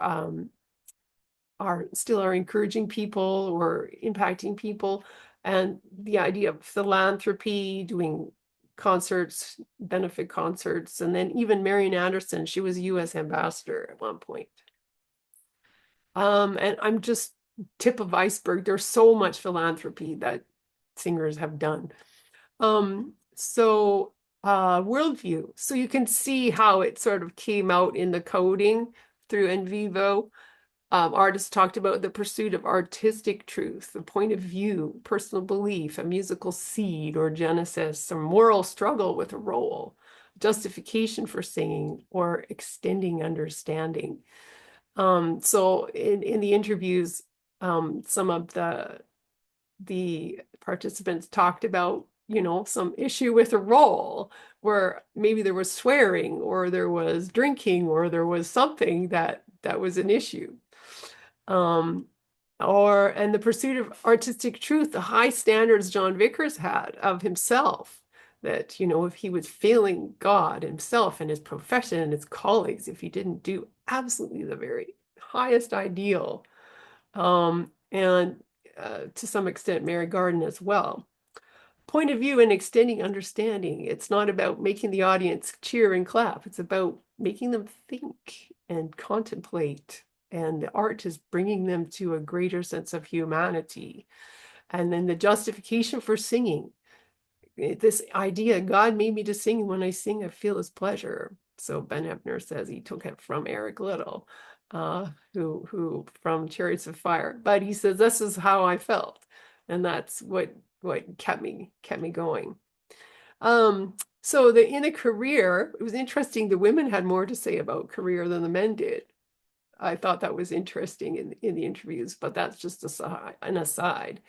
encouraging people or impacting people, and the idea of philanthropy, doing concerts, benefit concerts, and then even Marian Anderson, she was a U.S. ambassador at one point. And I'm just tip of iceberg. There's so much philanthropy that singers have done. Worldview. So you can see how it sort of came out in the coding through En Vivo. Artists talked about the pursuit of artistic truth, the point of view, personal belief, a musical seed or genesis, a moral struggle with a role, justification for singing, or extending understanding. So in the interviews, some of the participants talked about, some issue with a role where maybe there was swearing or there was drinking or there was something that was an issue. And the pursuit of artistic truth, the high standards John Vickers had of himself, that, if he was failing God himself and his profession and his colleagues, if he didn't do absolutely the very highest ideal, and to some extent, Mary Garden as well. Point of view and extending understanding. It's not about making the audience cheer and clap. It's about making them think and contemplate. And the art is bringing them to a greater sense of humanity. And then the justification for singing. This idea, God made me to sing. When I sing, I feel his pleasure. So Ben Ebner says he took it from Eric Liddell, who from Chariots of Fire. But he says, this is how I felt. And that's what kept me going. So in a career, it was interesting. The women had more to say about career than the men did. I thought that was interesting in the interviews, but that's just an aside.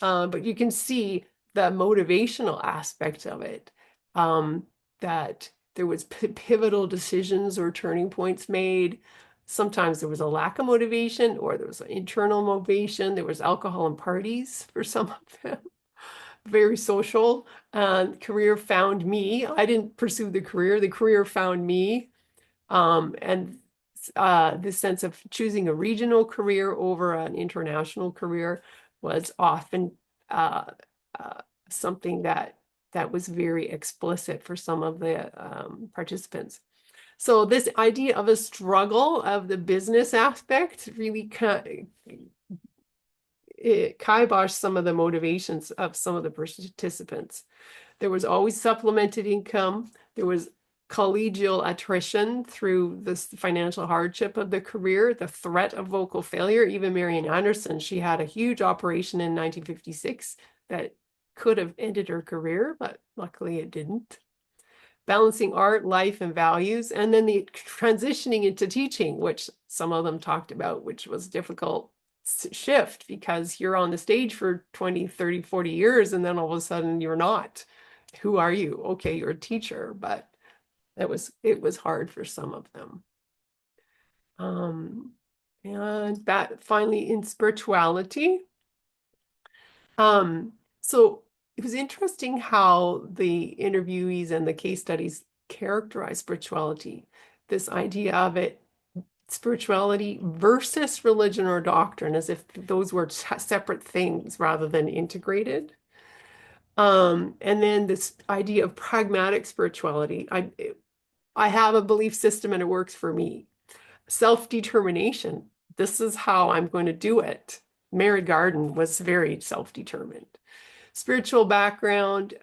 But you can see the motivational aspect of it, that there was pivotal decisions or turning points made. Sometimes there was a lack of motivation, or there was an internal motivation. There was alcohol and parties for some of them. Very social. Career found me. I didn't pursue the career found me. And this sense of choosing a regional career over an international career was often something that was very explicit for some of the participants. So this idea of a struggle of the business aspect really kiboshed some of the motivations of some of the participants. There was always supplemented income. There was collegial attrition through this financial hardship of the career, the threat of vocal failure. Even Marian Anderson, she had a huge operation in 1956 that could have ended her career, but luckily it didn't. Balancing art, life, and values, and then the transitioning into teaching, which some of them talked about, which was difficult shift because you're on the stage for 20, 30, 40 years, and then all of a sudden you're not. Who are you? Okay, you're a teacher, but it was hard for some of them. And that finally in spirituality. So it was interesting how the interviewees and the case studies characterize spirituality. This idea of it, spirituality versus religion or doctrine, as if those were separate things rather than integrated. And then this idea of pragmatic spirituality. I have a belief system and it works for me. Self-determination. This is how I'm going to do it. Mary Garden was very self-determined. Spiritual background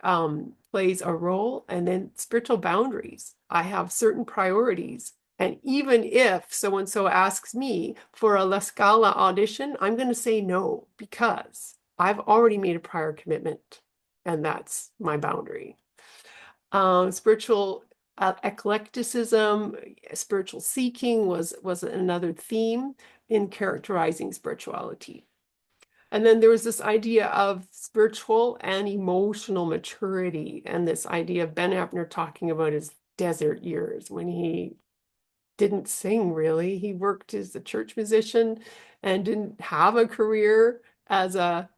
plays a role, and then spiritual boundaries. I have certain priorities. And even if so-and-so asks me for a La Scala audition, I'm going to say no because I've already made a prior commitment, and that's my boundary. Spiritual eclecticism, spiritual seeking was another theme in characterizing spirituality. And then there was this idea of spiritual and emotional maturity, and this idea of Ben Ebner talking about his desert years when he didn't sing really. He worked as a church musician and didn't have a career as a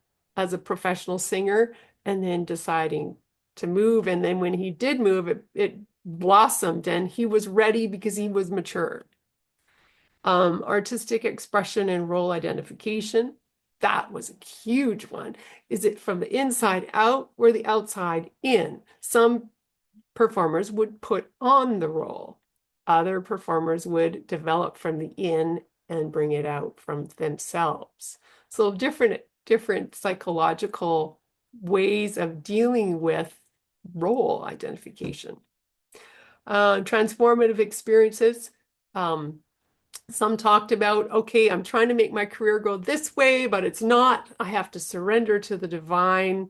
professional singer and then deciding to move. And then when he did move, it blossomed and he was ready because he was mature. Artistic expression and role identification. That was a huge one. Is it from the inside out or the outside in? Some performers would put on the role. Other performers would develop from the in and bring it out from themselves. So different psychological ways of dealing with role identification. Transformative experiences. Some talked about, okay, I'm trying to make my career go this way, but it's not. I have to surrender to the divine.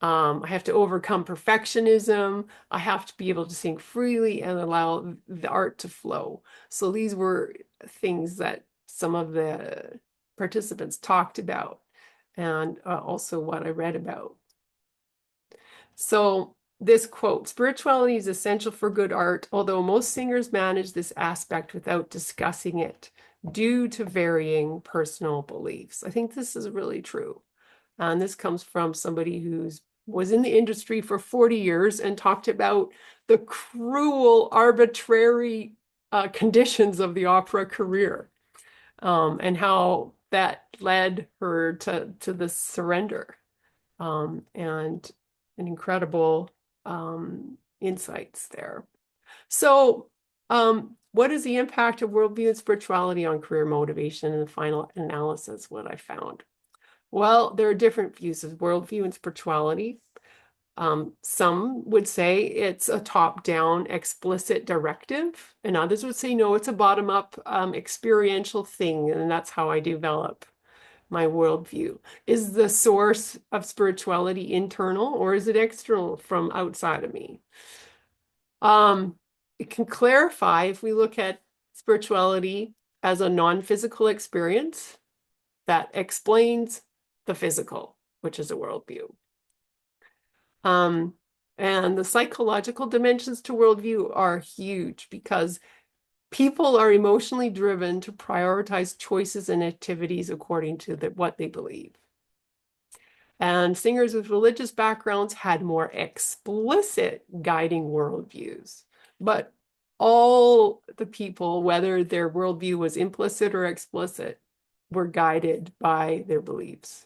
I have to overcome perfectionism. I have to be able to sing freely and allow the art to flow. So these were things that some of the participants talked about and also what I read about. So this quote, spirituality is essential for good art, although most singers manage this aspect without discussing it due to varying personal beliefs. I think this is really true. And this comes from somebody who's was in the industry for 40 years and talked about the cruel, arbitrary conditions of the opera career and how that led her to the surrender and an incredible insights there. So what is the impact of worldview and spirituality on career motivation in the final analysis, what I found? Well, there are different views of worldview and spirituality. Some would say it's a top-down explicit directive, and others would say, no, it's a bottom-up experiential thing, and that's how I develop my worldview. Is the source of spirituality internal, or is it external from outside of me? It can clarify if we look at spirituality as a non-physical experience that explains the physical, which is a worldview. And the psychological dimensions to worldview are huge because people are emotionally driven to prioritize choices and activities according to what they believe. And singers with religious backgrounds had more explicit guiding worldviews. But all the people, whether their worldview was implicit or explicit, were guided by their beliefs.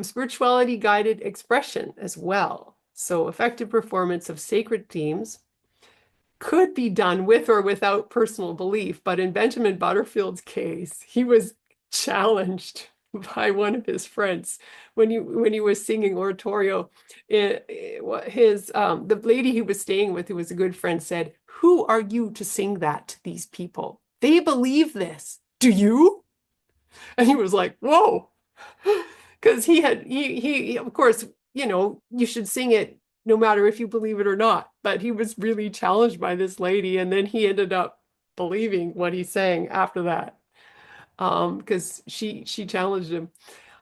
Spirituality guided expression as well. So effective performance of sacred themes could be done with or without personal belief. But in Benjamin Butterfield's case, he was challenged by one of his friends when he was singing oratorio. The lady he was staying with, who was a good friend, said, "Who are you to sing that to these people? They believe this. Do you?" And he was like, "Whoa." Because he of course, you should sing it no matter if you believe it or not. But he was really challenged by this lady, and then he ended up believing what he sang after that. Because she challenged him.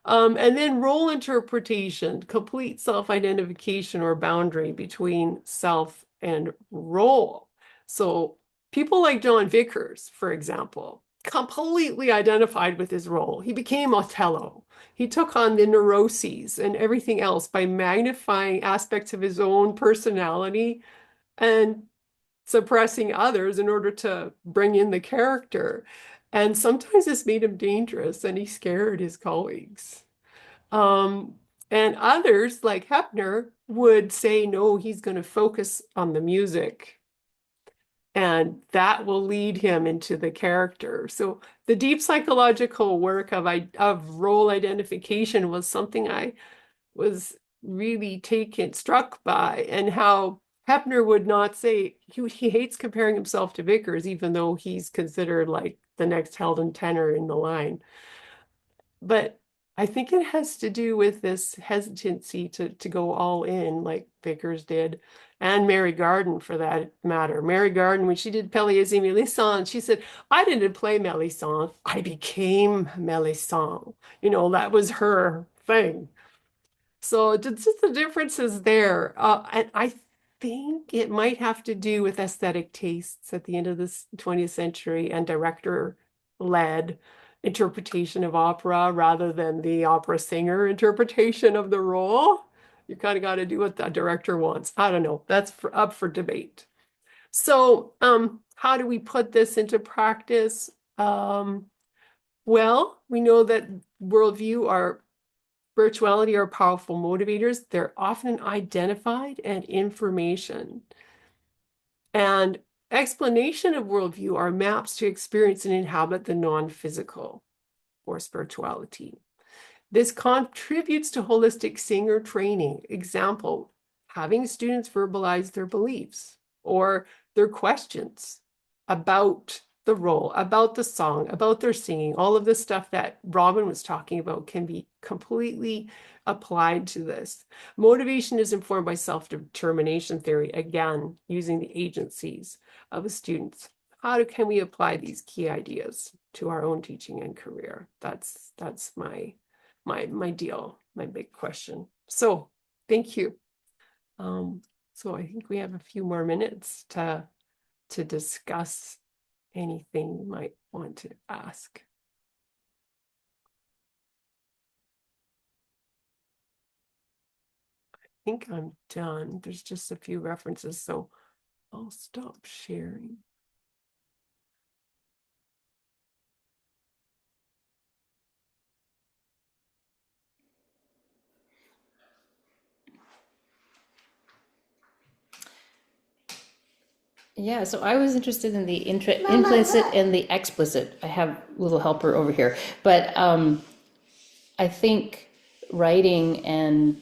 And then role interpretation, complete self-identification or boundary between self and role. So people like John Vickers, for example, completely identified with his role. He became Othello. He took on the neuroses and everything else by magnifying aspects of his own personality and suppressing others in order to bring in the character. And sometimes this made him dangerous and he scared his colleagues. And others, like Hepner, would say, no, he's going to focus on the music. And that will lead him into the character. So the deep psychological work of role identification was something I was really struck by, and how Hepner would not say, he hates comparing himself to Vickers, even though he's considered like the next Heldon tenor in the line. But I think it has to do with this hesitancy to go all in like Vickers did, and Mary Garden for that matter. Mary Garden, when she did Pelléas et Mélisande, she said, I didn't play Mélisande, I became Mélisande. That was her thing. So just the differences there. And I think it might have to do with aesthetic tastes at the end of this 20th century and director-led interpretation of opera rather than the opera singer interpretation of the role. You kind of got to do what the director wants. I don't know. That's up for debate. So, how do we put this into practice? Well, we know that spirituality are powerful motivators. They're often identified and information. And explanation of worldview are maps to experience and inhabit the non-physical or spirituality. This contributes to holistic singer training. Example, having students verbalize their beliefs or their questions about the role, about the song, about their singing. All of the stuff that Robyn was talking about can be completely applied to this. Motivation is informed by self-determination theory, again, using the agencies of the students. Can we apply these key ideas to our own teaching and career? That's my deal, my big question. So thank you. So I think we have a few more minutes to discuss anything you might want to ask. I think I'm done. There's just a few references, so I'll stop sharing. Yeah, so I was interested in the implicit and the explicit. I have a little helper over here, but I think writing and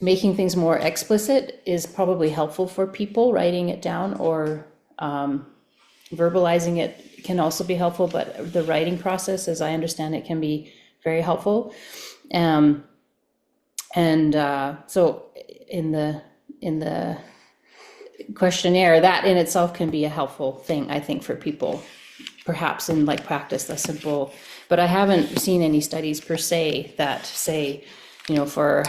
making things more explicit is probably helpful for people. Writing it down or verbalizing it can also be helpful, but the writing process, as I understand it, can be very helpful. So in the questionnaire, that in itself can be a helpful thing, I think, for people, perhaps in like practice, the simple, but I haven't seen any studies per se that say, for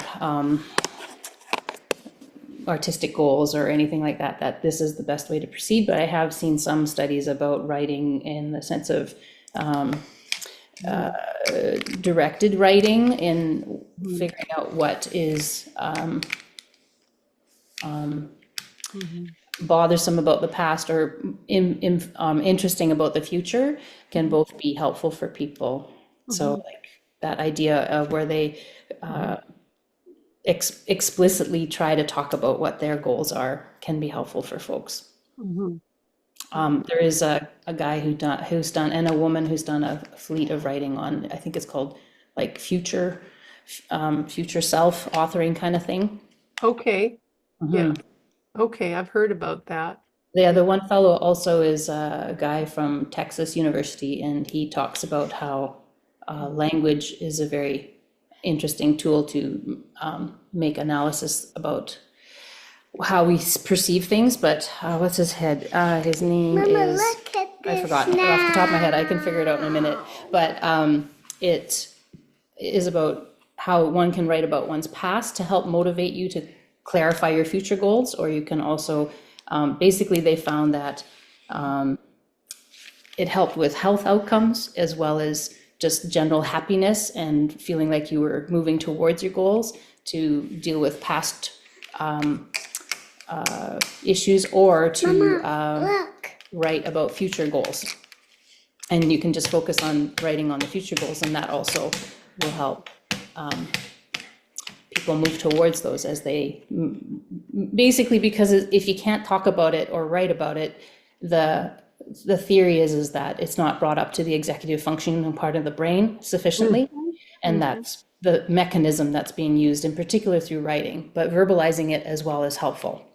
artistic goals or anything like that, that this is the best way to proceed. But I have seen some studies about writing in the sense of directed writing in figuring out what is bothersome about the past or interesting about the future can both be helpful for people. So like that idea of where they explicitly try to talk about what their goals are can be helpful for folks. There is a guy who's done, and a woman who's done a fleet of writing on, I think it's called like future self authoring kind of thing. Okay. Yeah. Okay, I've heard about that. Yeah, the one fellow also is a guy from Texas University, and he talks about how language is a very interesting tool to make analysis about how we perceive things. But what's his name is, I forgot off the top of my head. I can figure it out in a minute. But it is about how one can write about one's past to help motivate you to clarify your future goals, or you can also, basically they found that it helped with health outcomes as well as just general happiness and feeling like you were moving towards your goals, to deal with past issues, or to write about future goals. And you can just focus on writing on the future goals, and that also will help people move towards those as they basically, because if you can't talk about it or write about it, the theory is that it's not brought up to the executive functioning part of the brain sufficiently, and that's the mechanism that's being used in particular through writing, but verbalizing it as well is helpful.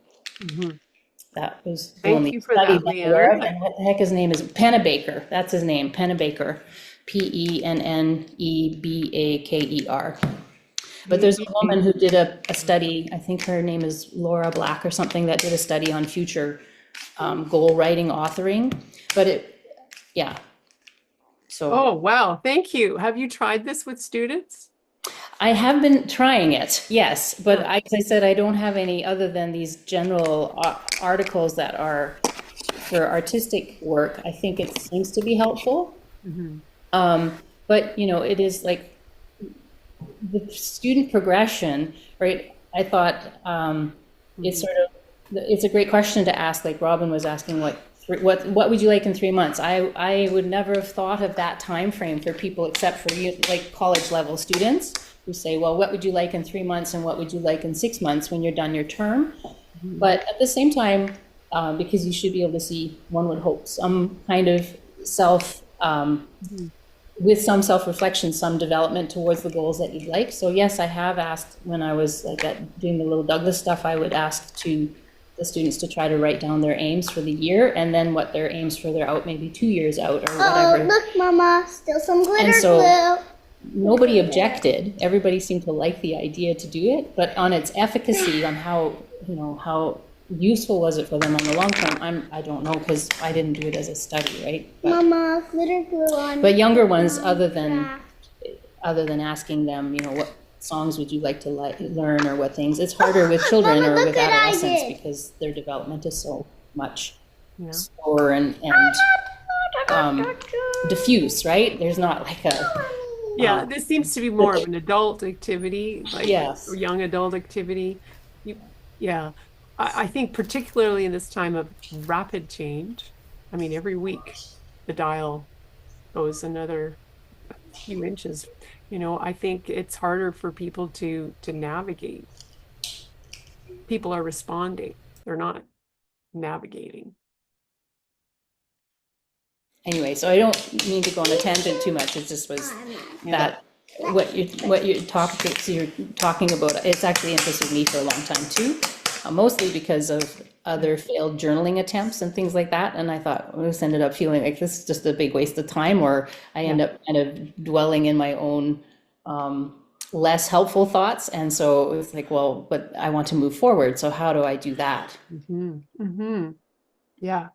That was the Thank only you for study that, that I'm aware of. Leanne. And what the heck his name is? Pennebaker. That's his name, Pennebaker. Pennebeaker. But there's a woman who did a study, I think her name is Laura Black or something, that did a study on future goal writing, authoring. But so. Oh, wow. Thank you. Have you tried this with students? I have been trying it, yes, but as I said, I don't have any other than these general articles that are for artistic work. I think it seems to be helpful. Mhm. But it is like the student progression, right? I thought it's sort of it's a great question to ask. Like Robyn was asking, what would you like in 3 months? I would never have thought of that time frame for people except for like college level students who say, well, what would you like in 3 months and what would you like in 6 months when you're done your term? But at the same time, because you should be able to see, one would hope, some kind of self with some self-reflection, some development towards the goals that you'd like. So yes, I have asked when I was like doing the little Douglas stuff, I would ask the students to try to write down their aims for the year and then what their aims for their out, maybe 2 years out or whatever. Oh, look, Mama, still some glitter And so glue. nobody objected. Everybody seemed to like the idea to do it, but on its efficacy, on how useful was it for them on the long term, I don't know because I didn't do it as a study, right? Mama, glitter glue on. But younger ones, my other than craft. asking them, what songs would you like to learn or what things, it's harder with children Mama, or look with what I adolescents did. because their development is so much Yeah. slower and diffuse, right? There's not like a Yeah, this seems to be more of an adult activity, like Yes. or young adult activity. Yeah, I think particularly in this time of rapid change. I mean, every week the dial goes another few inches. I think it's harder for people to navigate. People are responding; they're not navigating. anyway. So I don't mean to go on a tangent too much. It just was that you're talking about. It's actually interested me for a long time too, mostly because of other failed journaling attempts and things like that. And I thought I just ended up feeling like this is just a big waste of time, or I end up kind of dwelling in my own less helpful thoughts. And so it was like, well, but I want to move forward. So how do I do that? Yeah,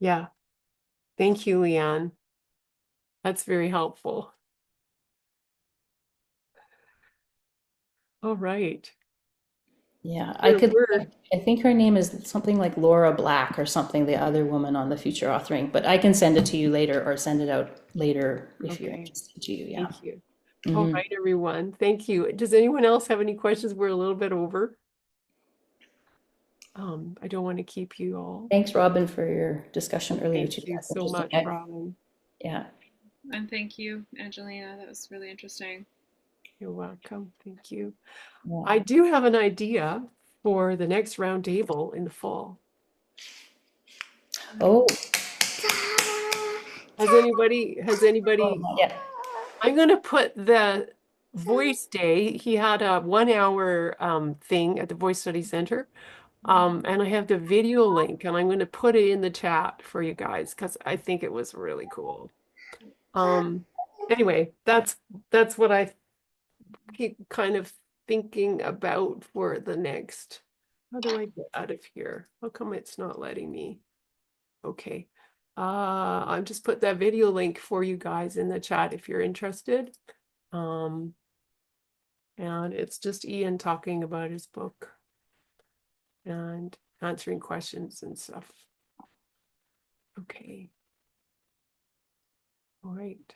yeah. Thank you, Leanne. That's very helpful. All right. Yeah, We're I think her name is something like Laura Black or something, the other woman on the future authoring, but I can send it to you later or send it out later if you're okay. interested to, yeah. Thank you. All right, everyone. Thank you. Does anyone else have any questions? We're a little bit over. I don't want to keep you all. Thanks, Robyn, for your discussion earlier Thank too. you That's so interesting. much, Robyn. Yeah, And thank you, Angelina. That was really interesting. You're welcome. Thank you. yeah. I do have an idea for the next roundtable in the fall. Oh, Has anybody yeah, I'm going to put the voice day. He had a 1 hour thing at the Voice Study Center. And I have the video link and I'm going to put it in the chat for you guys because I think it was really cool. Anyway, that's what I keep kind of thinking about for the next. How do I get out of here? How come it's not letting me? Okay. I'll just put that video link for you guys in the chat if you're interested. And it's just Ian talking about his book and answering questions and stuff. Okay. All right.